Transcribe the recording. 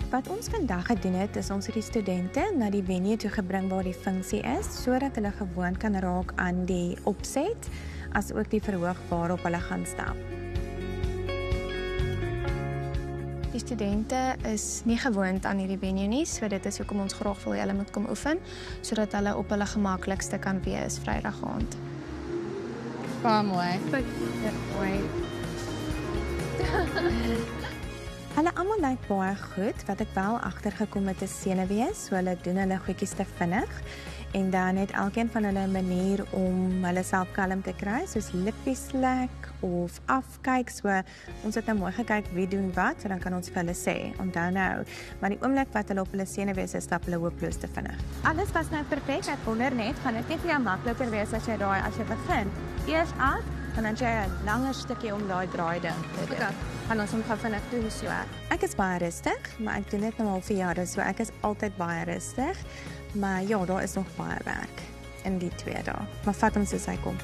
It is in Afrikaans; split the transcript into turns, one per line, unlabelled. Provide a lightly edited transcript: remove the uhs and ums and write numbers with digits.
Wat ons vandag gedoen het, is ons het die studente na die venue toe gebring waar die funksie is, sodat hulle gewoond kan raak aan die opset, as ook die verhoog waarop hulle gaan stap.
Die studente is nie gewoond aan hierdie venue nie, so dit is hoekom ons graag wil hulle moet kom oefen, sodat hulle op hulle gemaklikste kan wees Vrydag aand.
Baie mooi.
Mooi.
Hulle almal lyk baie goed, wat ek wel agtergekom het is senuwees, so hulle doen hulle goedjies te vinnig. En dan het elkeen van hulle 'n manier om hulle self kalm te kry, soos lippies lek of afkyk. So ons het nou mooi gekyk wie doen wat, so dan kan ons vir hulle sê, onthou nou. Maar die oomblik wat hulle op hulle senuwees is, stap hulle hopeloos te vinnig. Alles was nou perfek. Ek wonder net, gaan dit nie vir jou makliker wees as jy begin? Eers af, en dan jy 'n langer stukkie om daai draai ding te doen. Gaan ons hom gou vinnig doen so. Ek is baie rustig, maar ek doen dit nou al vir jare, so ek is altyd baie rustig. Maar ja, daar is nog baie werk in die 2 dae. Maar vat hom soos hy kom.